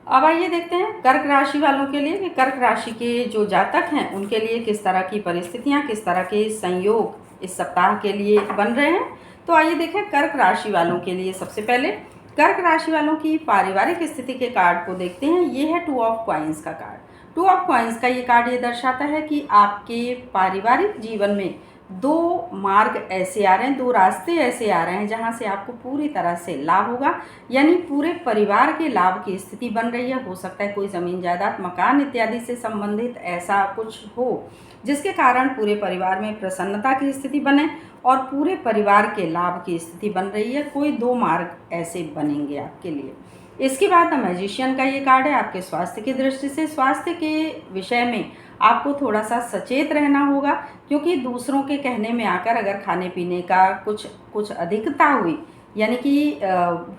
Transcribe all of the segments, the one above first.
अब आइए देखते हैं कर्क राशि वालों के लिए कि कर्क राशि के जो जातक हैं उनके लिए किस तरह की परिस्थितियां, किस तरह के संयोग इस सप्ताह के लिए बन रहे हैं। तो आइए देखें कर्क राशि वालों के लिए। सबसे पहले कर्क राशि वालों की पारिवारिक स्थिति के कार्ड को देखते हैं। ये है 2 ऑफ कॉइन्स का कार्ड। 2 ऑफ कॉइन्स का ये कार्ड ये दर्शाता है कि आपके पारिवारिक जीवन में दो मार्ग ऐसे आ रहे हैं, दो रास्ते ऐसे आ रहे हैं जहां से आपको पूरी तरह से लाभ होगा, यानी पूरे परिवार के लाभ की स्थिति बन रही है। हो सकता है कोई ज़मीन जायदाद, मकान इत्यादि से संबंधित ऐसा कुछ हो जिसके कारण पूरे परिवार में प्रसन्नता की स्थिति बने और पूरे परिवार के लाभ की स्थिति बन रही है। कोई दो मार्ग ऐसे बनेंगे आपके लिए। इसके बाद द मैजिशियन का ये कार्ड है आपके स्वास्थ्य की दृष्टि से। स्वास्थ्य के विषय में आपको थोड़ा सा सचेत रहना होगा, क्योंकि दूसरों के कहने में आकर अगर खाने पीने का कुछ अधिकता हुई, यानी कि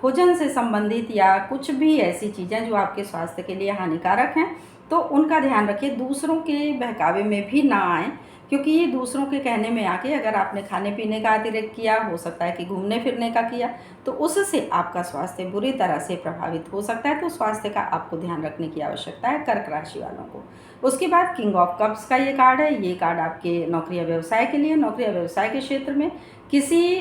भोजन से संबंधित या कुछ भी ऐसी चीज़ें जो आपके स्वास्थ्य के लिए हानिकारक हैं, तो उनका ध्यान रखिए। दूसरों के बहकावे में भी ना आए, क्योंकि ये दूसरों के कहने में आके अगर आपने खाने पीने का अतिरिक्त किया, हो सकता है कि घूमने फिरने का किया, तो उससे आपका स्वास्थ्य बुरी तरह से प्रभावित हो सकता है। तो स्वास्थ्य का आपको ध्यान रखने की आवश्यकता है कर्क राशि वालों को। उसके बाद किंग ऑफ कप्स का ये कार्ड है। ये कार्ड आपके नौकरी या व्यवसाय के लिए। नौकरी या व्यवसाय के क्षेत्र में किसी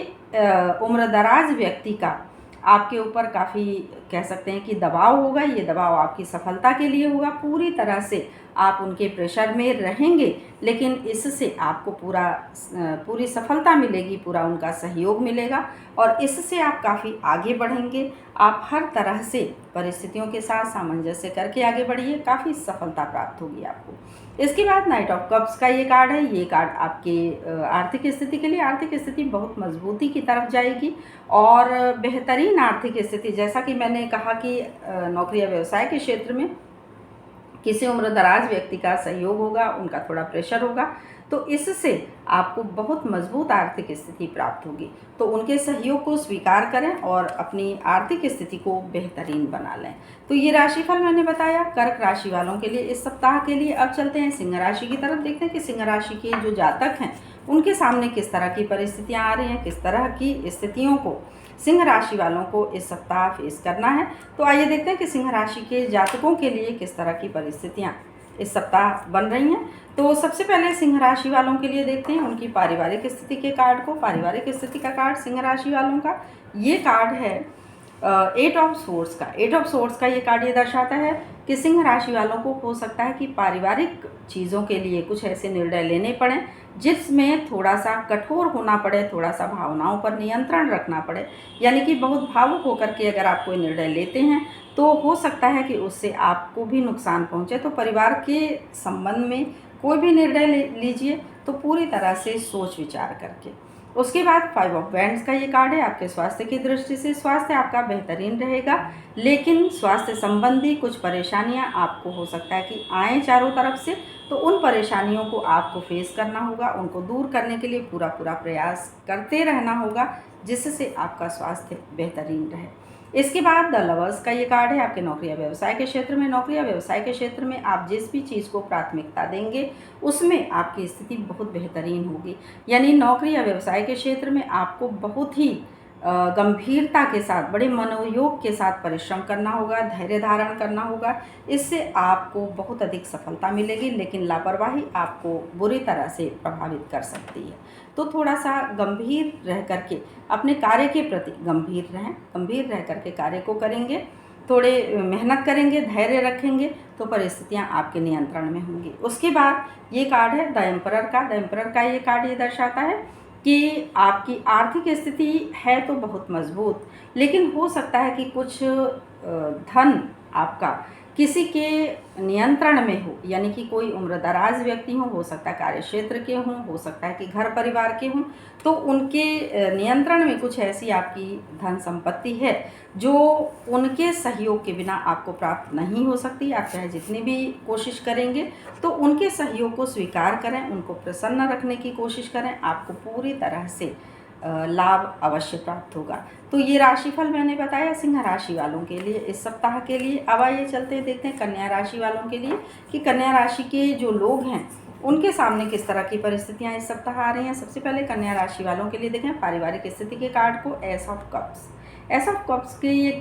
उम्रदराज व्यक्ति का आपके ऊपर काफ़ी कह सकते हैं कि दबाव होगा। ये दबाव आपकी सफलता के लिए होगा। पूरी तरह से आप उनके प्रेशर में रहेंगे, लेकिन इससे आपको पूरी सफलता मिलेगी, पूरा उनका सहयोग मिलेगा और इससे आप काफ़ी आगे बढ़ेंगे। आप हर तरह से परिस्थितियों के साथ सामंजस्य करके आगे बढ़िए, काफ़ी सफलता प्राप्त होगी आपको। इसके बाद नाइट ऑफ कप्स का ये कार्ड है। ये कार्ड आपके आर्थिक स्थिति के लिए। आर्थिक स्थिति बहुत मजबूती की तरफ जाएगी और बेहतरीन आर्थिक स्थिति, जैसा कि मैंने कहा कि नौकरी या व्यवसाय के क्षेत्र में किसी उम्रदराज व्यक्ति का सहयोग होगा, उनका थोड़ा प्रेशर होगा, तो इससे आपको बहुत मजबूत आर्थिक स्थिति प्राप्त होगी। तो उनके सहयोग को स्वीकार करें और अपनी आर्थिक स्थिति को बेहतरीन बना लें। तो ये राशिफल मैंने बताया कर्क राशि वालों के लिए इस सप्ताह के लिए। अब चलते हैं सिंह राशि की तरफ, देखते हैं कि सिंह राशि के जो जातक हैं उनके सामने किस तरह की परिस्थितियाँ आ रही हैं, किस तरह की स्थितियों को सिंह राशि वालों को इस सप्ताह फेस करना है। तो आइए देखते हैं कि सिंह राशि के जातकों के लिए किस तरह की परिस्थितियाँ इस सप्ताह बन रही हैं। तो सबसे पहले सिंह राशि वालों के लिए देखते हैं उनकी पारिवारिक स्थिति के कार्ड को। पारिवारिक स्थिति का कार्ड सिंह राशि वालों का ये कार्ड है 8 ऑफ सोर्ड्स का। 8 ऑफ सोर्ड्स का ये कार्ड ये दर्शाता है कि सिंह राशि वालों को हो सकता है कि पारिवारिक चीज़ों के लिए कुछ ऐसे निर्णय लेने पड़ें जिसमें थोड़ा सा कठोर होना पड़े, थोड़ा सा भावनाओं पर नियंत्रण रखना पड़े। यानी कि बहुत भावुक होकर के अगर आप कोई निर्णय लेते हैं तो हो सकता है कि उससे आपको भी नुकसान पहुंचे। तो परिवार के संबंध में कोई भी निर्णय लीजिए तो पूरी तरह से सोच विचार करके। उसके बाद 5 ऑफ वैंड्स का ये कार्ड है आपके स्वास्थ्य की दृष्टि से। स्वास्थ्य आपका बेहतरीन रहेगा, लेकिन स्वास्थ्य संबंधी कुछ परेशानियां आपको हो सकता है कि आएँ चारों तरफ से, तो उन परेशानियों को आपको फेस करना होगा। उनको दूर करने के लिए पूरा प्रयास करते रहना होगा, जिससे आपका स्वास्थ्य बेहतरीन रहे। इसके बाद द लवर्स का ये कार्ड है आपके नौकरी या व्यवसाय के क्षेत्र में। नौकरी या व्यवसाय के क्षेत्र में आप जिस भी चीज़ को प्राथमिकता देंगे उसमें आपकी स्थिति बहुत बेहतरीन होगी। यानी नौकरी या व्यवसाय के क्षेत्र में आपको बहुत ही गंभीरता के साथ, बड़े मनोयोग के साथ परिश्रम करना होगा, धैर्य धारण करना होगा। इससे आपको बहुत अधिक सफलता मिलेगी, लेकिन लापरवाही आपको बुरी तरह से प्रभावित कर सकती है। तो थोड़ा सा गंभीर रह करके अपने कार्य के प्रति गंभीर रहें। गंभीर रह करके कार्य को करेंगे, थोड़े मेहनत करेंगे, धैर्य रखेंगे तो परिस्थितियां आपके नियंत्रण में होंगी। उसके बाद ये कार्ड है द एम्परर का। द एम्परर का ये कार्ड ये दर्शाता है कि आपकी आर्थिक स्थिति है तो बहुत मजबूत, लेकिन हो सकता है कि कुछ धन आपका किसी के नियंत्रण में हो, यानी कि कोई उम्रदराज व्यक्ति हो सकता है कार्य क्षेत्र के हों, हो सकता है कि घर परिवार के हों, तो उनके नियंत्रण में कुछ ऐसी आपकी धन संपत्ति है जो उनके सहयोग के बिना आपको प्राप्त नहीं हो सकती। आप चाहे जितनी भी कोशिश करेंगे तो उनके सहयोग को स्वीकार करें, उनको प्रसन्न रखने की कोशिश करें, आपको पूरी तरह से लाभ अवश्य प्राप्त होगा। तो ये राशिफल मैंने बताया सिंह राशि वालों के लिए इस सप्ताह के लिए। अब आइए चलते हैं देखते हैं कन्या राशि वालों के लिए कि कन्या राशि के जो लोग हैं उनके सामने किस तरह की परिस्थितियां इस सप्ताह आ रही हैं। सबसे पहले कन्या राशि वालों के लिए देखें पारिवारिक स्थिति के कार्ड को S of cups. S of cups के ये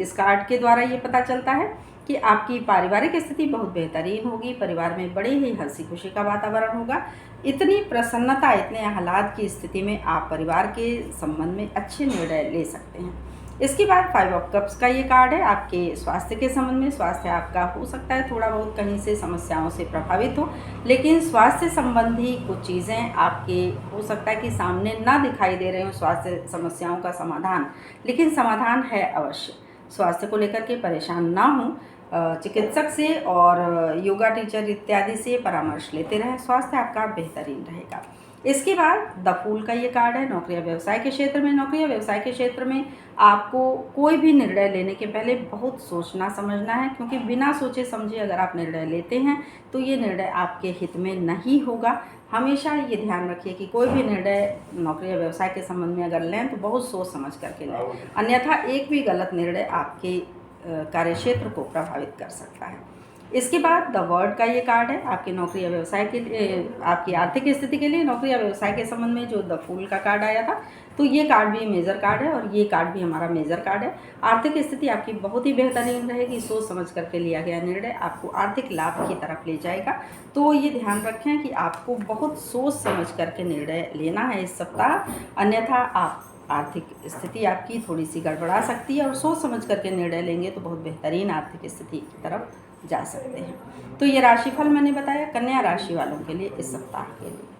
इस कार्ड के द्वारा ये पता चलता है कि आपकी पारिवारिक स्थिति बहुत बेहतरीन होगी, परिवार में बड़े ही हंसी खुशी का वातावरण होगा। इतनी प्रसन्नता, इतने आह्लाद की स्थिति में आप परिवार के संबंध में अच्छे निर्णय ले सकते हैं। इसके बाद 5 ऑफ कप्स का ये कार्ड है आपके स्वास्थ्य के संबंध में। स्वास्थ्य आपका हो सकता है थोड़ा बहुत कहीं से समस्याओं से प्रभावित हो, लेकिन स्वास्थ्य संबंधी कुछ चीज़ें आपके हो सकता है कि सामने ना दिखाई दे रहे हो स्वास्थ्य समस्याओं का समाधान, लेकिन समाधान है अवश्य। स्वास्थ्य को लेकर के परेशान ना हों, चिकित्सक से और योगा टीचर इत्यादि से परामर्श लेते रहें, स्वास्थ्य आपका बेहतरीन रहेगा। इसके बाद द फूल का ये कार्ड है नौकरी या व्यवसाय के क्षेत्र में। नौकरी या व्यवसाय के क्षेत्र में आपको कोई भी निर्णय लेने के पहले बहुत सोचना समझना है, क्योंकि बिना सोचे समझे अगर आप निर्णय लेते हैं तो ये निर्णय आपके हित में नहीं होगा। हमेशा ये ध्यान रखिए कि कोई भी निर्णय नौकरी या व्यवसाय के संबंध में अगर लें तो बहुत सोच समझ करके लें, अन्यथा एक भी गलत निर्णय आपके कार्यक्षेत्र को प्रभावित कर सकता है। इसके बाद द वर्ल्ड का ये कार्ड है आपके नौकरी या व्यवसाय के लिए, आपकी आर्थिक स्थिति के लिए। नौकरी या व्यवसाय के संबंध में जो द फूल का कार्ड आया था, तो ये कार्ड भी मेजर कार्ड है और ये कार्ड भी हमारा मेजर कार्ड है। आर्थिक स्थिति आपकी बहुत ही बेहतरीन रहेगी। सोच समझ करके लिया गया निर्णय आपको आर्थिक लाभ की तरफ ले जाएगा। तो ये ध्यान रखें कि आपको बहुत सोच समझ करके निर्णय लेना है इस सप्ताह, अन्यथा आप आर्थिक स्थिति आपकी थोड़ी सी गड़बड़ा सकती है, और सोच समझ करके निर्णय लेंगे तो बहुत बेहतरीन आर्थिक स्थिति की तरफ जा सकते हैं। तो ये राशिफल मैंने बताया कन्या राशि वालों के लिए इस सप्ताह के लिए।